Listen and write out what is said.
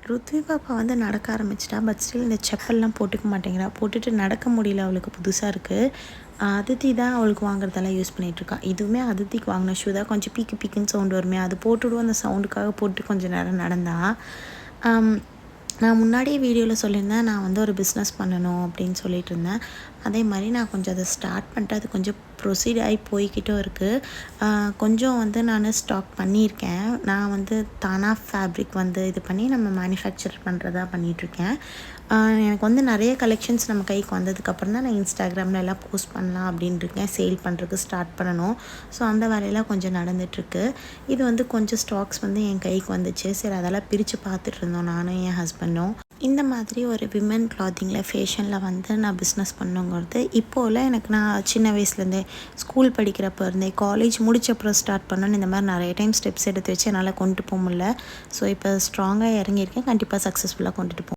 ருத்வி பாப்பா வந்து நடக்க ஆரம்பிச்சிட்டா. பட் ஸ்டில் இந்த செப்பல்லாம் போட்டுக்க மாட்டேங்கிறா. போட்டுட்டு நடக்க முடியல, அவளுக்கு புதுசாக இருக்குது. அதித்தி தான் அவளுக்கு வாங்குறதெல்லாம் யூஸ் பண்ணிகிட்ருக்கா. இதுவுமே அதித்திக்கு வாங்கின ஷூ தான். கொஞ்சம் பீக்கு பீக்குன்னு சவுண்டு வருமே, அது போட்டுவிடுவோம். அந்த சவுண்டுக்காக போட்டு கொஞ்சம் நேரம் நடந்தா. நான் முன்னாடியே வீடியோவில் சொல்லியிருந்தேன், நான் வந்து ஒரு பிஸ்னஸ் பண்ணணும் அப்படின்னு சொல்லிட்டு இருந்தேன். அதே மாதிரி நான் கொஞ்சம் அதை ஸ்டார்ட் பண்ணிட்டு அது கொஞ்சம் ப்ரொசீட் ஆகி போய்கிட்டும் இருக்குது. கொஞ்சம் வந்து நான் ஸ்டாக் பண்ணியிருக்கேன். நான் வந்து தானா ஃபேப்ரிக் வந்து இது பண்ணி நம்ம மேனுஃபேக்சர் பண்ணுறதா பண்ணிகிட்ருக்கேன். எனக்கு வந்து நிறைய கலெக்ஷன்ஸ் நம்ம கைக்கு வந்ததுக்கப்புறம் தான் நான் இன்ஸ்டாகிராமில் எல்லாம் போஸ்ட் பண்ணலாம் அப்படின்ட்டு இருக்கேன். சேல் பண்ணுறதுக்கு ஸ்டார்ட் பண்ணணும். ஸோ அந்த வேலையெல்லாம் கொஞ்சம் நடந்துகிட்ருக்கு. இது வந்து கொஞ்சம் ஸ்டாக்ஸ் வந்து என் கைக்கு வந்துச்சு. சரி, அதெல்லாம் பிரித்து பார்த்துட்டு இருந்தோம் நானும் என் ஹஸ்பண்டும். இந்த மாதிரி ஒரு விமன் கிளாத்திங்கில் ஃபேஷனில் வந்து நான் பிஸ்னஸ் பண்ணுங்கிறது இப்போது எனக்கு நான் சின்ன வயசுலேருந்தே ஸ்கூல் படிக்கிறப்போ இருந்தே காலேஜ் முடிச்சப்பறம் ஸ்டார்ட் பண்ணணுன்னு இந்த மாதிரி நிறைய டைம் ஸ்டெப்ஸ் எடுத்து வச்சு என்னால் கொண்டு போக முடியல. ஸோ இப்போ ஸ்ட்ராங்காக இறங்கியிருக்கேன். கண்டிப்பாக சக்ஸஸ்ஃபுல்லாக கொண்டுட்டு போவேன்.